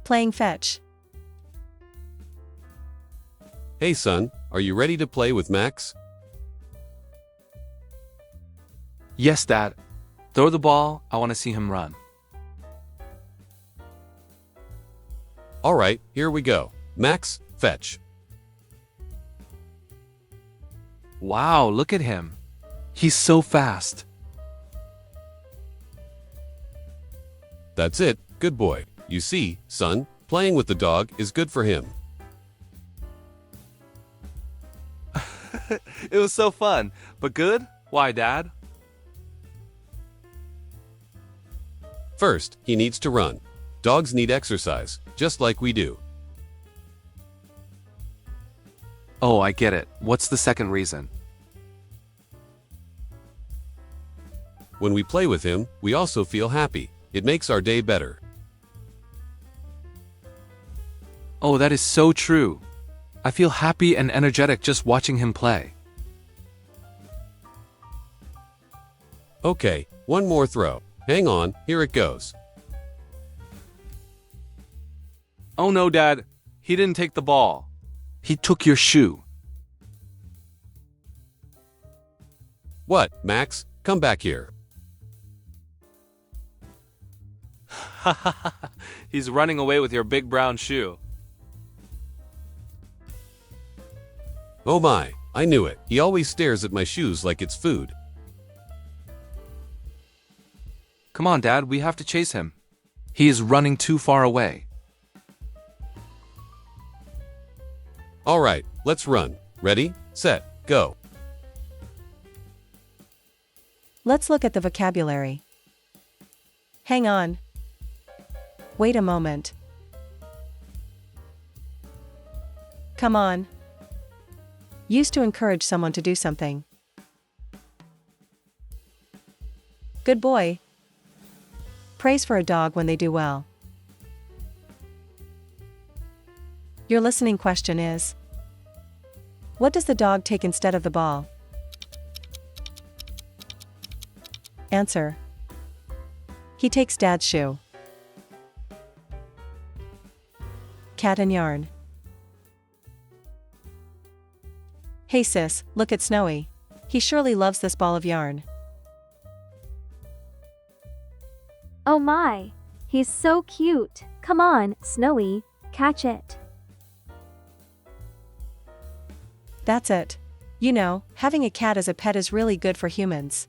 Playing fetch. Hey son, are you ready to play with Max? Yes, Dad. Throw the ball, I want to see him run. Alright, here we go. Max, fetch. Wow, look at him. He's so fast. That's it, good boy. You see, son, playing with the dog is good for him. It was so fun, but good? Why, Dad? First, he needs to run. Dogs need exercise, just like we do. Oh, I get it. What's the second reason? When we play with him, we also feel happy. It makes our day better. Oh, that is so true. I feel happy and energetic just watching him play. Okay, one more throw. Hang on, here it goes. Oh no, Dad. He didn't take the ball. He took your shoe. What, Max? Come back here. He's running away with your big brown shoe. Oh my, I knew it. He always stares at my shoes like it's food. Come on, Dad, we have to chase him. He is running too far away. Alright, let's run. Ready, set, go. Let's look at the vocabulary. Hang on. Wait a moment. Come on. Used to encourage someone to do something. Good boy. Praise for a dog when they do well. Your listening question is: what does the dog take instead of the ball? Answer: he takes Dad's shoe. Cat and yarn. Hey sis, look at Snowy. He surely loves this ball of yarn. Oh my, he's so cute. Come on, Snowy, catch it. That's it. You know, having a cat as a pet is really good for humans.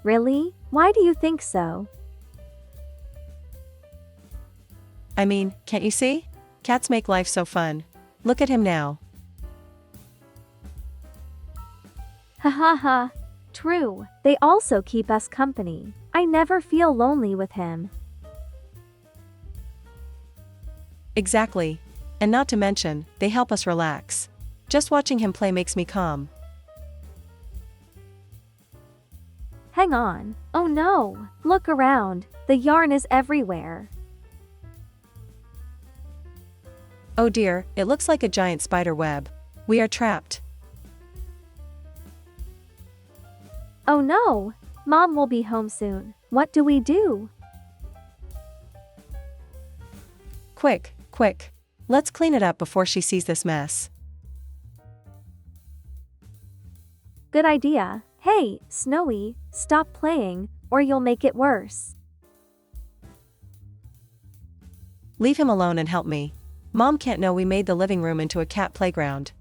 Really? Why do you think so? I mean, can't you see? Cats make life so fun. Look at him now. Ha ha ha. True, they also keep us company. I never feel lonely with him. Exactly. And not to mention, they help us relax. Just watching him play makes me calm. Hang on. Oh no, look around. The yarn is everywhere. Oh dear, it looks like a giant spider web. We are trapped. Oh no, Mom will be home soon. What do we do? Quick, quick. Let's clean it up before she sees this mess. Good idea. Hey, Snowy, stop playing, or you'll make it worse. Leave him alone and help me. Mom can't know we made the living room into a cat playground.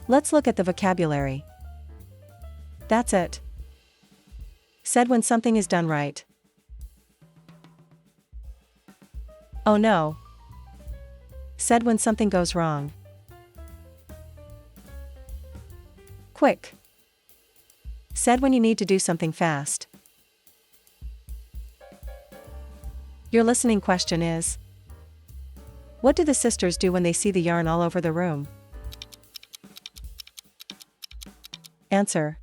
Let's look at the vocabulary. That's it. Said when something is done right. Oh no. Said when something goes wrong. Quick. Said when you need to do something fast. Your listening question is: what do the sisters do when they see the yarn all over the room? Answer: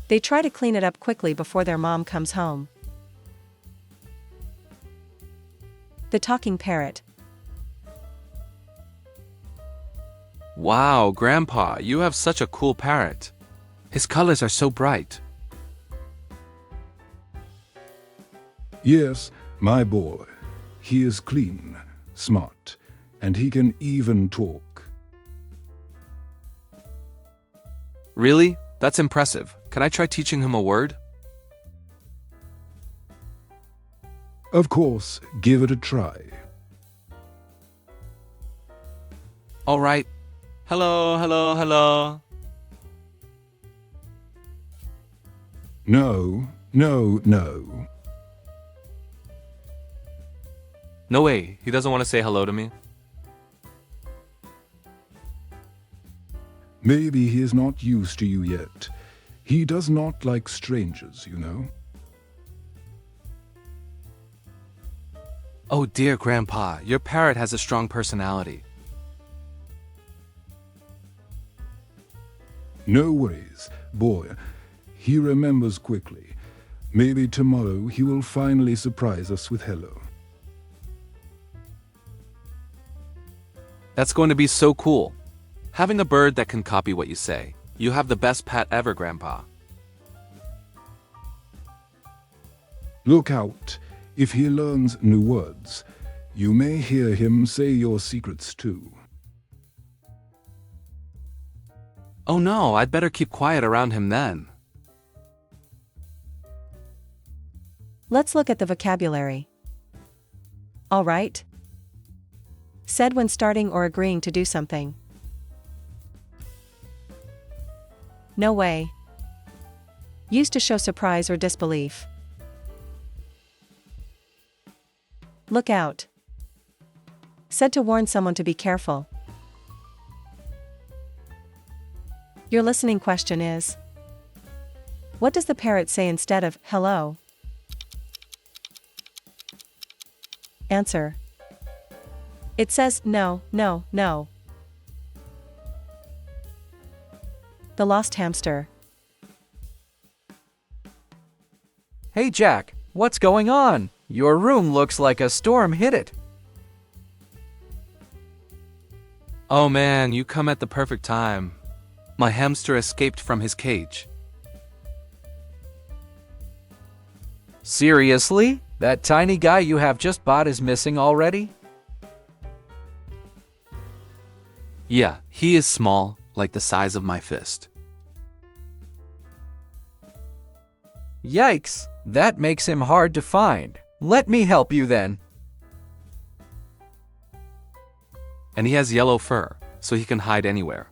they try to clean it up quickly before their mom comes home. The Talking Parrot. Wow, Grandpa, you have such a cool parrot. His colors are so bright. Yes, my boy. He is clean, smart, and he can even talk. Really? That's impressive. Can I try teaching him a word? Of course, give it a try. All right. Hello, hello, hello. No, no, no. No way. He doesn't want to say hello to me. Maybe he is not used to you yet. He does not like strangers, you know. Oh dear, Grandpa. Your parrot has a strong personality. No worries, boy. He remembers quickly. Maybe tomorrow he will finally surprise us with hello. That's going to be so cool. Having a bird that can copy what you say. You have the best pet ever, Grandpa. Look out. If he learns new words, you may hear him say your secrets too. Oh no, I'd better keep quiet around him then. Let's look at the vocabulary. All right. Said when starting or agreeing to do something. No way. Used to show surprise or disbelief. Look out. Said to warn someone to be careful. Your listening question is: what does the parrot say instead of hello? Answer: it says no, no, no. The Lost Hamster. Hey Jack, what's going on? Your room looks like a storm hit it. Oh man, you come at the perfect time. My hamster escaped from his cage. Seriously? That tiny guy you have just bought is missing already? Yeah, he is small, like the size of my fist. Yikes, that makes him hard to find. Let me help you then. And he has yellow fur, so he can hide anywhere.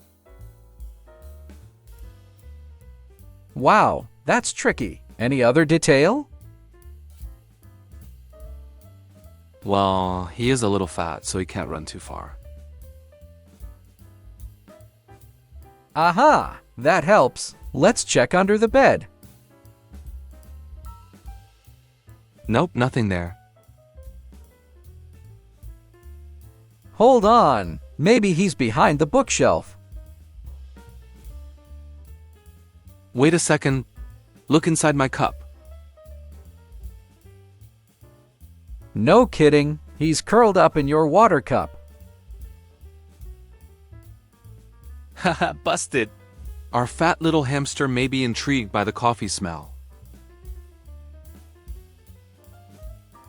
Wow, that's tricky. Any other detail? Well, he is a little fat, so he can't run too far. Aha, that helps. Let's check under the bed. Nope, nothing there. Hold on, maybe he's behind the bookshelf. Wait a second. Look inside my cup. No kidding, he's curled up in your water cup. Haha, busted. Our fat little hamster may be intrigued by the coffee smell.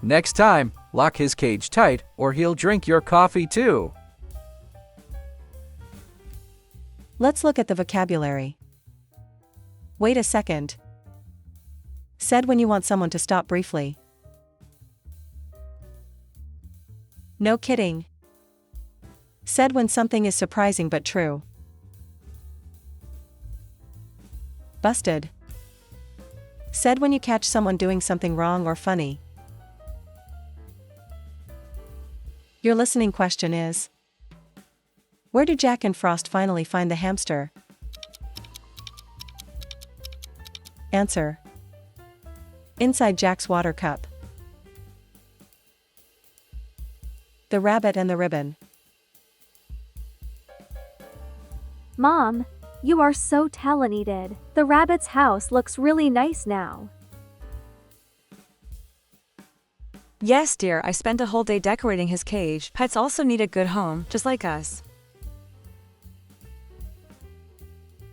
Next time, lock his cage tight or he'll drink your coffee too. Let's look at the vocabulary. Wait a second. Said when you want someone to stop briefly. No kidding. Said when something is surprising but true. Busted. Said when you catch someone doing something wrong or funny. Your listening question is: where do Jack and Frost finally find the hamster? Answer: inside Jack's water cup. The rabbit and the ribbon. Mom, you are so talented. The rabbit's house looks really nice now. Yes, dear, I spent a whole day decorating his cage. Pets also need a good home, just like us.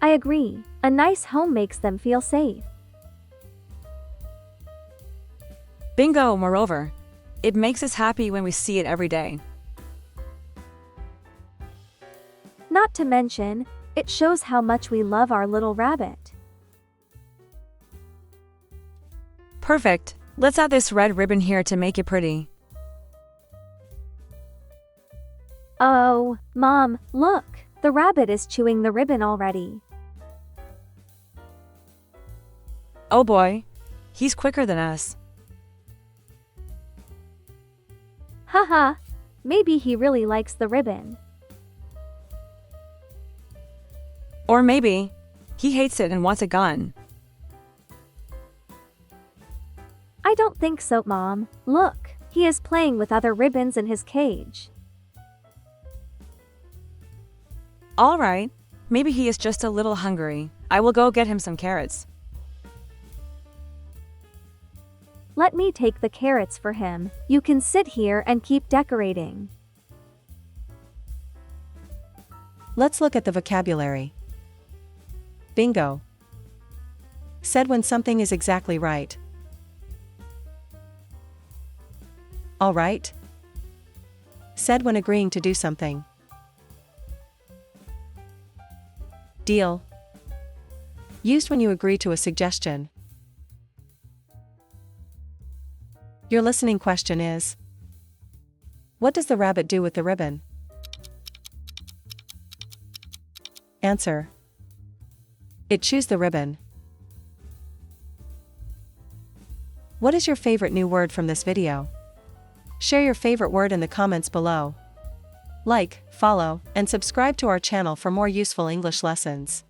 I agree. A nice home makes them feel safe. Bingo, moreover. It makes us happy when we see it every day. Not to mention, it shows how much we love our little rabbit. Perfect. Let's add this red ribbon here to make it pretty. Oh, Mom, look, the rabbit is chewing the ribbon already. Oh boy. He's quicker than us. Haha, maybe he really likes the ribbon. Or maybe he hates it and wants it gone. I don't think so, Mom. Look, he is playing with other ribbons in his cage. All right. Maybe he is just a little hungry. I will go get him some carrots. Let me take the carrots for him. You can sit here and keep decorating. Let's look at the vocabulary. Bingo. Said when something is exactly right. All right. Said when agreeing to do something. Deal. Used when you agree to a suggestion. Your listening question is: what does the rabbit do with the ribbon? Answer: it chews the ribbon. What is your favorite new word from this video? Share your favorite word in the comments below. Like, follow, and subscribe to our channel for more useful English lessons.